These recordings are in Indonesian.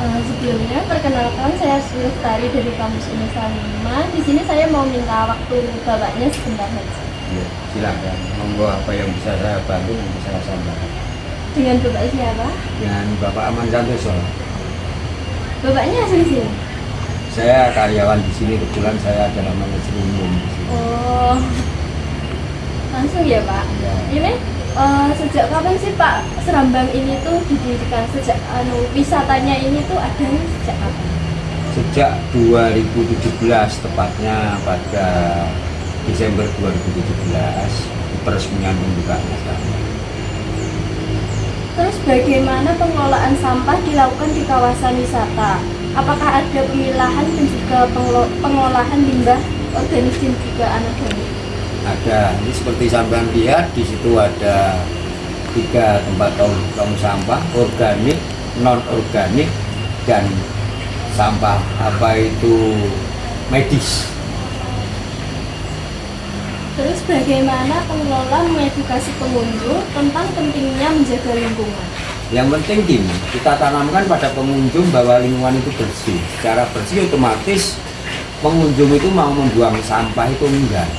Sebelumnya perkenalkan saya Sri Lestari dari kampus Unesa 5. Di sini saya mau minta waktu bapaknya sebentar saja. Ya, silakan. Monggo apa yang bisa saya bantu nanti saya sampaikan. Dengan bapak siapa? Dengan Bapak Aman Santoso. Bapaknya asli sini. Saya karyawan di sini, kebetulan saya adalah manajer umum di sini. Oh, langsung ya Pak. Ya. Ini sejak kapan sih Pak Serambang ini tuh didirikan? Sejak wisatanya ini tuh ada sejak kapan? Sejak 2017, tepatnya pada Desember 2017, peresmian pembukaannya sekarang. Terus bagaimana pengelolaan sampah dilakukan di kawasan wisata? Apakah ada pemilahan dan juga pengolahan limbah organik dan juga anorganik? Ada, ini seperti sampean lihat di situ ada 3 tempat tong sampah, organik, non organik, dan sampah apa itu medis. Terus bagaimana pengelola mengedukasi pengunjung tentang pentingnya menjaga lingkungan? Yang penting gini, kita tanamkan pada pengunjung bahwa lingkungan itu bersih. Secara bersih otomatis pengunjung itu mau membuang sampah itu enggak.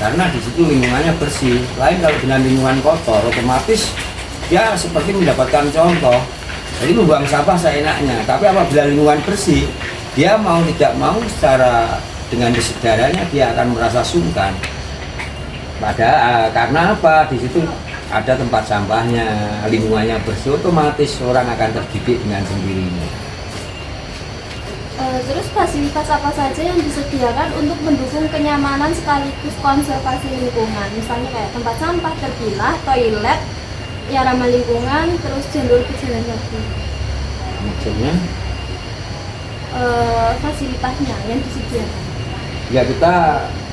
Karena di situ lingkungannya bersih. Lain kalau dengan lingkungan kotor, otomatis dia seperti mendapatkan contoh. Jadi membuang sampah seenaknya. Tapi apabila lingkungan bersih, dia mau tidak mau secara dengan kesadarannya dia akan merasa sungkan. Karena apa? Di situ ada tempat sampahnya, lingkungannya bersih, otomatis orang akan terdidik dengan sendirinya. Terus fasilitas apa saja yang disediakan untuk mendukung kenyamanan sekaligus konservasi lingkungan? Misalnya kayak tempat sampah terpilah, toilet, ya ramah lingkungan, terus jalur pejalan kaki. Maksudnya? Fasilitasnya yang disediakan. Ya kita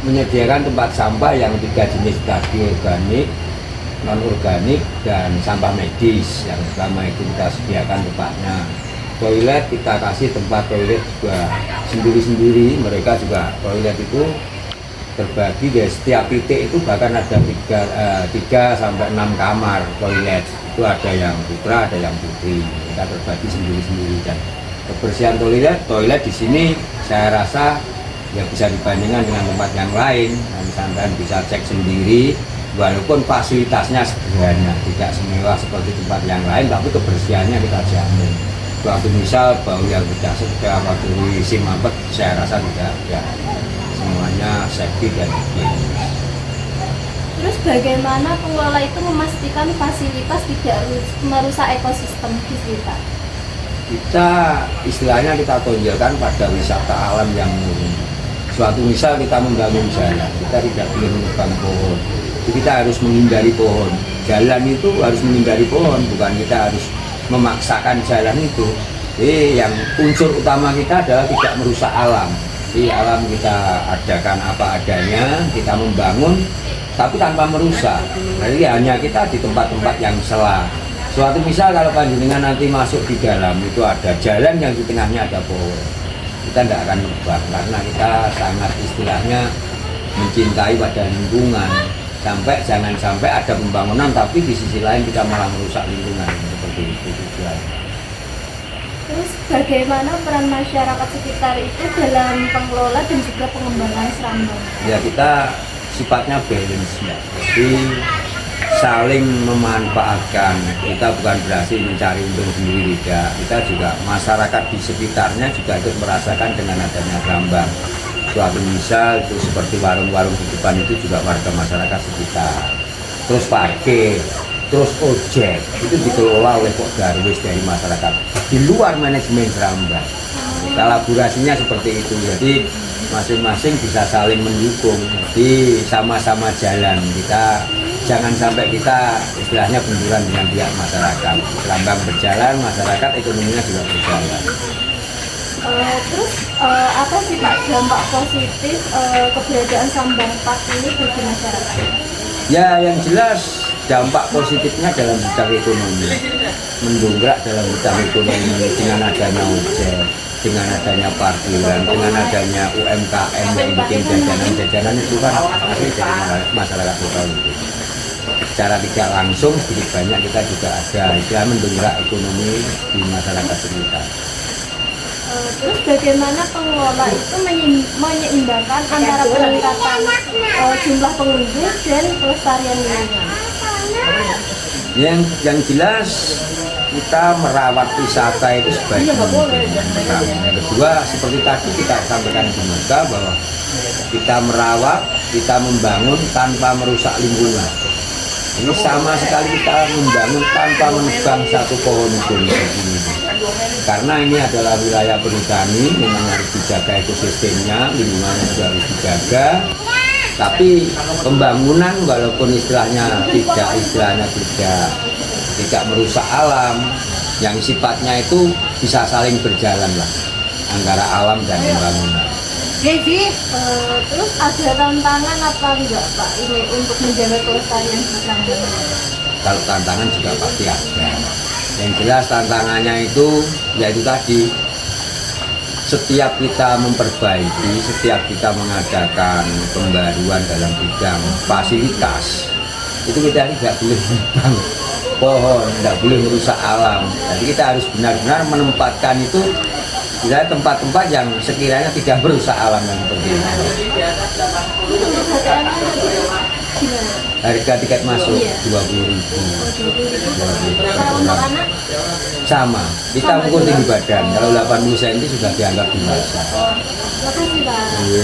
menyediakan tempat sampah yang 3 jenis tadi, organik, non organik, dan sampah medis. Yang pertama itu kita sediakan tempatnya. Toilet kita kasih tempat toilet juga sendiri-sendiri. Mereka juga toilet itu terbagi dari setiap titik itu bahkan ada 3 sampai 6 kamar toilet. Itu ada yang putra, ada yang putri. Kita terbagi sendiri-sendiri. Dan kebersihan toilet di sini saya rasa ya bisa dibandingkan dengan tempat yang lain. Nanti sampean bisa cek sendiri. Walaupun fasilitasnya sederhana, tidak semewah seperti tempat yang lain, tapi kebersihannya kita jamin. Suatu misal bau yang tidak sedap atau isi mampet, saya rasa tidak ada. Semuanya safety dan higienis. Terus bagaimana pengelola itu memastikan fasilitas tidak merusak ekosistem di sekitar? Kita istilahnya kita tonjolkan pada wisata alam yang murni. Suatu misal kita membangun jalan, kita tidak boleh menebang pohon. Jadi kita harus menghindari pohon. Jalan itu harus menghindari pohon, bukan kita harus memaksakan jalan itu. Jadi yang unsur utama kita adalah tidak merusak alam. Di alam kita adakan apa adanya, kita membangun tapi tanpa merusak. Jadi hanya kita di tempat-tempat yang sela. Suatu misal kalau panjenengan nanti masuk di dalam itu ada jalan yang di tengahnya ada pohon, kita tidak akan nebang karena kita sangat istilahnya mencintai pada lingkungan. Jangan sampai ada pembangunan tapi di sisi lain kita malah merusak lingkungan seperti itu tujuannya. Terus bagaimana peran masyarakat sekitar itu dalam pengelola dan juga pengembangan Serambang? Ya kita sifatnya balance ya. Jadi saling memanfaatkan. Kita bukan berhasil mencari untung sendiri tidak. Kita juga masyarakat di sekitarnya juga ikut merasakan dengan adanya Serambang. Suatu misal itu seperti warung-warung di depan itu juga warga masyarakat sekitar. Terus parkir, terus ojek itu dikelola oleh Pak Darwis dari masyarakat di luar manajemen Serambang. Kolaborasinya seperti itu. Jadi masing-masing bisa saling mendukung. Jadi sama-sama jalan. Kita jangan sampai kita istilahnya benturan dengan pihak masyarakat. Serambang berjalan, masyarakat ekonominya juga berjalan. Terus apa sih Pak dampak positif keberadaan Serambang Park ini bagi masyarakat? Ya yang jelas dampak positifnya dalam bidang ekonomi, mendongkrak dalam bidang ekonomi dengan adanya ojek, dengan adanya parkiran, dengan adanya UMKM yang bikin jajanan-jajanan itu kan asli dari masyarakat lokal itu. Secara tidak langsung sedikit banyak kita juga ada istilah mendongkrak ekonomi di masyarakat sekitar. Terus bagaimana pengelola itu menyeimbangkan antara peningkatan jumlah pengunjung dan pelestarian lingkungan? Yang jelas kita merawat wisata itu sebaik mungkin. Yang kedua, seperti tadi kita sampaikan di muka bahwa kita merawat, kita membangun tanpa merusak lingkungan. Ini sama sekali kita membangun tanpa menebang satu pohon pun di sini. Karena ini adalah wilayah perhutani, memang harus dijaga ekosistemnya, lingkungannya juga harus dijaga. Tapi pembangunan walaupun istilahnya tidak merusak alam, yang sifatnya itu bisa saling berjalan lah antara alam dan pembangunan. Terus ada tantangan apa enggak Pak ini untuk menjaga kelestarian hutan? Kalau tantangan juga pasti ada. Yang jelas tantangannya itu yaitu tadi, setiap kita memperbaiki, setiap kita mengadakan pembaruan dalam bidang fasilitas, itu kita tidak boleh menebang pohon, tidak boleh merusak alam. Jadi kita harus benar-benar menempatkan itu di tempat-tempat yang sekiranya tidak merusak alam dan seperti itu. Harga tiket masuk 20.000. Kalau untuk anak Sama, kita ukur tinggi badan. Kalau 80 cm sudah dianggap dewasa. makasih Pak. Iya.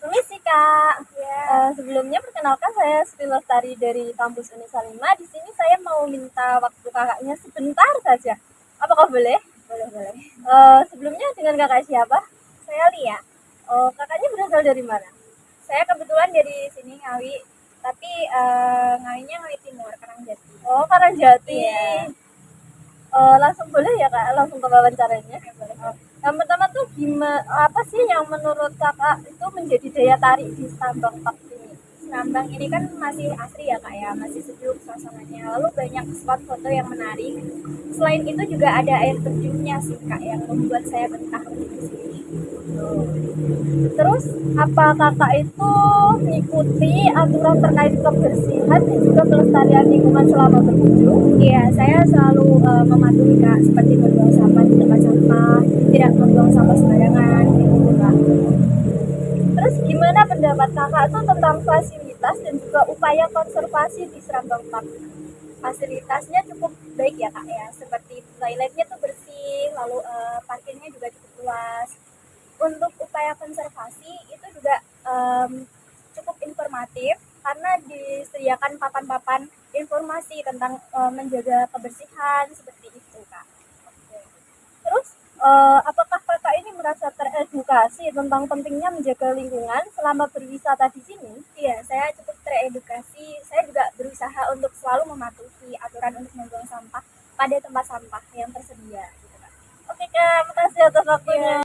Permisi Kak. Sebelumnya perkenalkan saya Sri Lestari dari kampus Unesa 5. Di sini saya mau minta waktu kakaknya sebentar saja. Apakah boleh? Boleh. Sebelumnya dengan kakak siapa? Saya Lia. Kakaknya berasal dari mana? Saya kebetulan dari sini Ngawi, tapi Ngawinya Ngawi Timur, Karangjati. Oh, Karangjati. Iya. Langsung boleh ya Kak, langsung ke wawancaranya? Boleh. Yang pertama tuh apa sih yang menurut kakak itu menjadi daya tarik di Tambang Park ini? Tambang ini kan masih asri ya Kak ya, masih sejuk suasananya, lalu banyak spot foto yang menarik. Selain itu juga ada air terjunnya sih Kak yang membuat saya betah di sini. Terus apa kakak itu mengikuti aturan terkait kebersihan dan juga pelestarian lingkungan selama berkunjung? Iya, saya selalu mematuhi Kak, seperti membuang sampah di tempat sampah, tidak membuang sampah sembarangan, gitu Kak. Terus gimana pendapat kakak tuh tentang fasilitas dan juga upaya konservasi di Serambang Park? Fasilitasnya cukup baik ya Kak ya, seperti toiletnya tuh bersih, lalu parkirnya juga cukup luas. Untuk upaya konservasi itu juga cukup informatif karena disediakan papan-papan informasi tentang menjaga kebersihan seperti itu Kak. Oke. Terus apakah kakak ini merasa teredukasi tentang pentingnya menjaga lingkungan selama berwisata di sini? Iya, saya cukup teredukasi. Saya juga berusaha untuk selalu mematuhi aturan untuk membuang sampah pada tempat sampah yang tersedia. Gitu, Kak. Oke Kak, makasih atas waktunya.